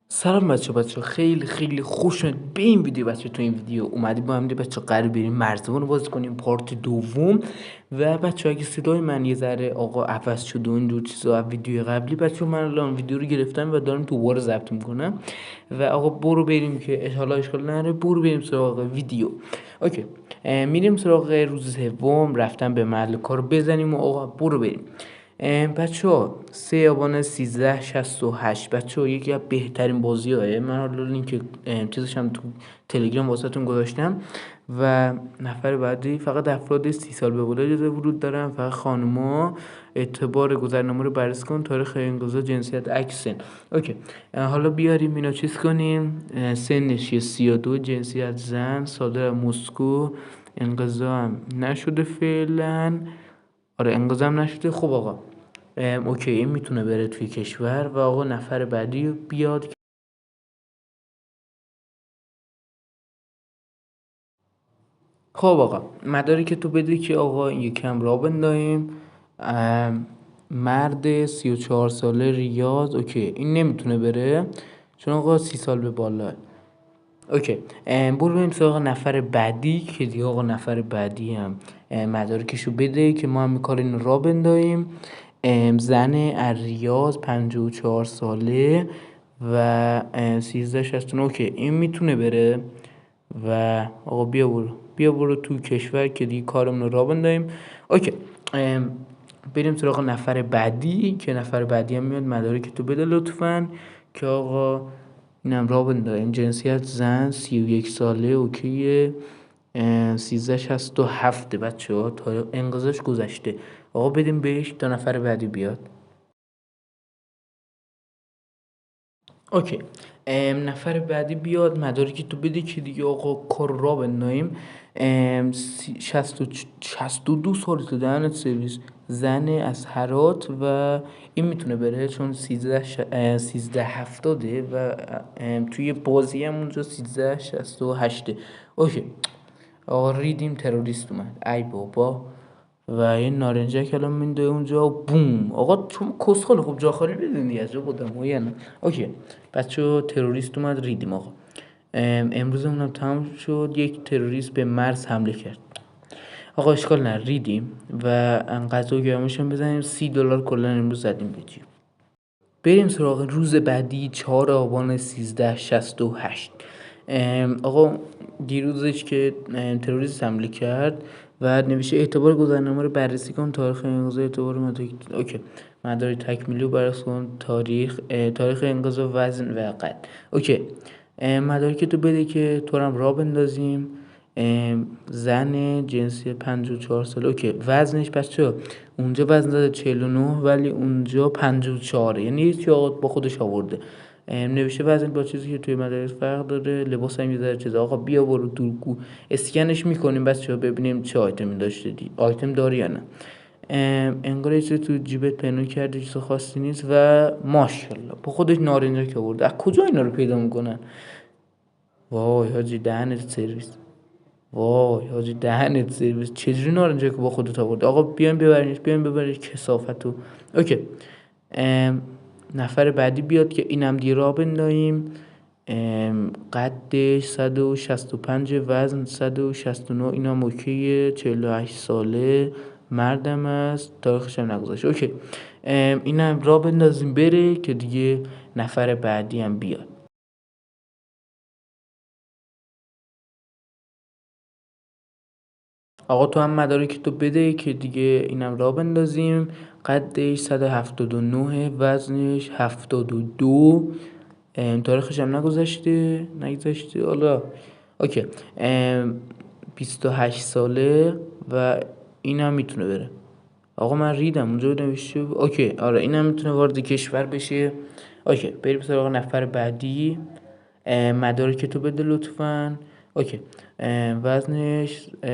سلام بچه خیلی خوش اومد به این ویدیو. بچه تو این ویدیو اومدیم با هم بچه قرار بریم مرزبان رو بازی کنیم پارت دوم. و بچه اگه صدای من یه ذره آقا عوض شده و اینجور چیزا ویدیو قبلی، بچه من الان ویدیو رو گرفتم و دارم دوباره ضبط میکنم. و آقا برو بریم که اشکال نره، برو بریم سراغ ویدیو. اوکی، میریم سراغ روز سوم، رفتن به محل کار بزنیم و آقا برو بریم. بچه ها 3 آبان 1368 بچه ها یکی از بهترین بازی های من. حالا لینک چیزش هم تو تلگرام واسه تون گذاشتم. و نفر بعدی فقط افراد 30 سال به بالا اجازه ورود دارن، فقط خانوما. اعتبار گذرنامه رو بررسی کن، تاریخ انقضا، جنسیت، اکسن. اوکی، حالا بیاریم اینو چیز کنیم. سنش 32، جنسیت زن، صادر مسکو، انقضا هم نشده فعلا. آره انقضا هم نشده. خب آقا اوکی، این میتونه بره توی کشور. و آقا نفر بعدی بیاد. خب آقا مداری که تو بده که آقا این یکم را بنداییم. مرد 34 ساله، ریاض. اوکی این نمیتونه بره چون آقا 30 سال به بالا. اوکی، برو بریم سراغ نفر بعدی که دیگه آقا نفر بعدی هم مدارکشو بده که ما هم میکار این را بنداییم. زن ریاض 54 ساله و 1369. اوکی این میتونه بره. و آقا بیا برو تو کشور که دیگه کارمون رو را بنداییم. اوکی، بریم سراغ نفر بعدی که نفر بعدی هم میاد مدارک تو بده لطفاً که آقا اینم را بندازیم. جنسیت زن، 31 ساله، اوکیه. 1367 بچه ها، تا انقضاش گذشته. آقا بدیم بهش تا نفر بعدی بیاد. اوکی، نفر بعدی بیاد مدارکی تو بده که دیگه آقا کار را بندازیم. 62 سال تو دهنت سرویس، زن از هرات و این میتونه بره چون 1370 و توی بازی هم اونجا 1368. اوکی آقا ریدیم تروریست اومد ای بابا. و یه نارنجک الان مینده اونجا بوم. آقا چون کسخاله خب جا خالی بدین دیگه از جا بودم یا نه. اوکی بچه تروریست اومد ریدیم آقا. امروز اونم تمام شد. یک تروریست به مرز حمله کرد. آقا اشکال نه ریدیم و غذا و گرمش هم بزنیم. $30 کلا امروز زدیم به جیب. بریم سراغ روز بعدی 4 آبان 1368. آقا دیروزش که تروریست حمله کرد و نوشته اعتبار گذرنامه رو بررسی کن، تاریخ انقضا، اعتبار اوکی مداری تکمیلی رو بررسی کن، تاریخ انقضا، وزن و قد. اوکی مدارک تو بده که تو هم را بندازیم. زن، جنسی 54 ساله. اوکی وزنش بچه اونجا وزن داده 49 ولی اونجا 54، یعنی هیچ با خودش آورده. نوشته وزن با چیزی که توی مدارس فرق داره. لباس هم یه ذره چیزا. آقا بیا برو دورگو اسکنش میکنیم بچه‌ها ببینیم چه آیتمی داشته آیتم داری یا نه. انگار یه چیزی تو جیبت پنهون کردی، چیز خاصی نیست و ماشاءالله با خودش نارنجک آورده. از کجا اینا رو پیدا میکنن؟ وای حاجی دهنت سرویس. وای حاجی دهنت سرویس، چجوری نارنجک با خودت آورد؟ آقا بیاین ببرینش کثافتو. اوکی نفر بعدی بیاد که اینم دی را بنداییم. قدش 165، وزن 169، اینم اوکیه. 48 ساله، مردم است، تاریخش هم نگذاشته. اوکی اینم را بندازیم بره که دیگه نفر بعدی هم بیاد. آقا تو هم مدارک تو بده که دیگه اینم را بندازیم. قدش 179، وزنش 72، تاریخش هم نگذاشته حالا. اوکی 28 ساله و اینم میتونه بره. آقا من ریدم اونجا نوشته. اوکی آره اینم میتونه وارد کشور بشه. اوکی بریم سراغ نفر بعدی. مدارک تو بده لطفاً. اوکی وزنش 75،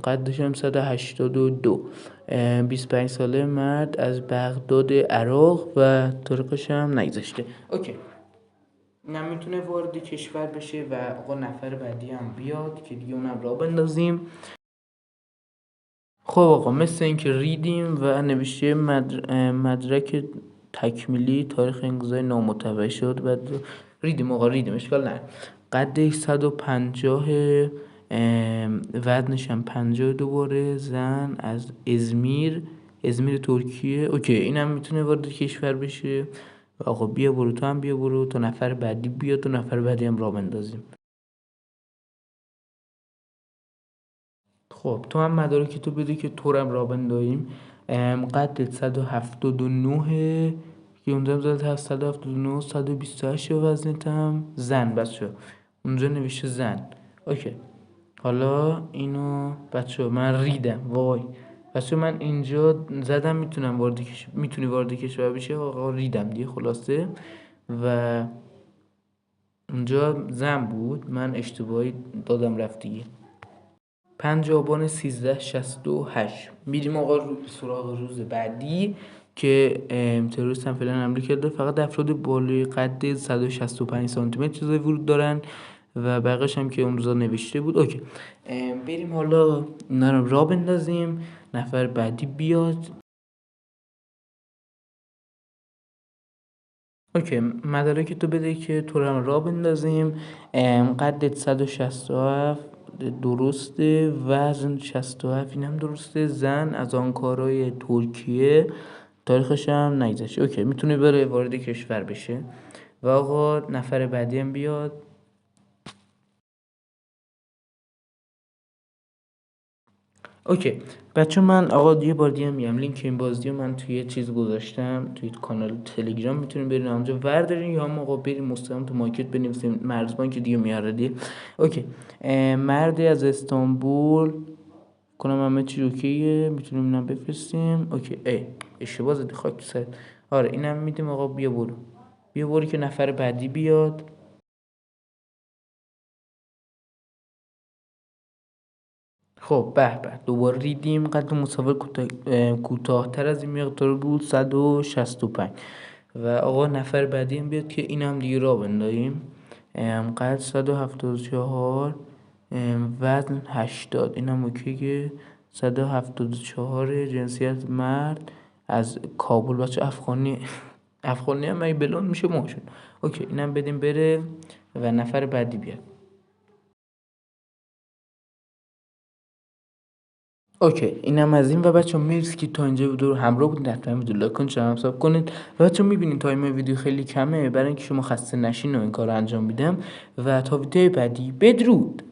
قدش هم 182، 25 ساله، مرد، از بغداد عراق و تاریخش هم نگذاشته. اوکی اینم میتونه وارد کشور بشه و آقا نفر بعدی هم بیاد که دیگه اونم را بندازیم. خب آقا مثل اینکه ریدیم و نوشته مدرک تکمیلی تاریخ انقضای نامطبع شد. بعد ریدیم آقا، ریدیم، اشکال نه. قدش 150، وزنش هم 50 دوباره، زن از ازمیر ترکیه. اوکی، اینم میتونه وارد کشور بشه. آقا بیا برو، تو هم بیا برو، تا نفر بعدی بیا، تو نفر بعدی هم راه بندازیم. خب تو هم مدارک تو بده که تورم راه بندازیم. قدت 179 که اونجا زد هست 179، 128 وزنت هم. زن بچه اونجا نوشته زن. اوکی، حالا اینو بچه من ریدم، وای بچه من اینجا زدم میتونی وارد کشور بشی. آقا ریدم دیگه خلاصه. و اونجا زن بود، من اشتباهی دادم رفت دیگه. 5 آبان 1368 میریم آقا سراغ روز بعدی که تروریست هم فعلا حمله کرده. فقط افراد بالای قد 165 سانتی متر چیزای ورود دارن و بقیش هم که اون روزا نوشته بود. اوکی، بریم حالا اینا رو راه بندازیم، نفر بعدی بیاد. اوکی، مدارک تو بده که تو رو راه بندازیم. قدت 167 درسته، وزن 67 اینم درسته، زن از آنکارای ترکیه، تاریخش هم نگذشته. اوکی، میتونه بره وارد کشور بشه. و آقا نفر بعدی هم بیاد. اوکی بچه من آقا یه بار دیگه میگم لینک این بازی رو من توی چیز گذاشتم، توی کانال تلگرام، میتونین برین اونجا وردارین یا هم آقا برین مستقیم تو مارکت بنویسین مرزبان که دیگه میاره دیگه. اوکی، مردی از استانبول کنم همه چی اوکیه، میتونیم اینم بفرستیم. اوکی، اشتباه زدی خاک تو سرت. آره اینم میدیم آقا، بیا برو که نفر بعدی بیاد. خب به دوباره ریدیم. قد مسافر کوتاه‌تر از این مقدار بود، 165. و آقا نفر بعدی هم بیاد که اینم دیگه راه بندازیم. قد 174، وزن 80، اینم اوکیه. 174، جنسیت مرد، از کابل. بچه افغانی هم اگه بلون میشه موشون. اوکی اینم بدیم بره و نفر بعدی بیاد. اوکی اینم از این. و بچه مرسی که تا اینجا ویدیو رو همراه بودین. حتما ویدیو لایک کنید، چنل سابسکرایب کنید. و بچه میبینید تایم ویدیو خیلی کمه برای اینکه شما خسته نشین و این کار رو انجام میدم. و تا ویدیو بعدی بدرود.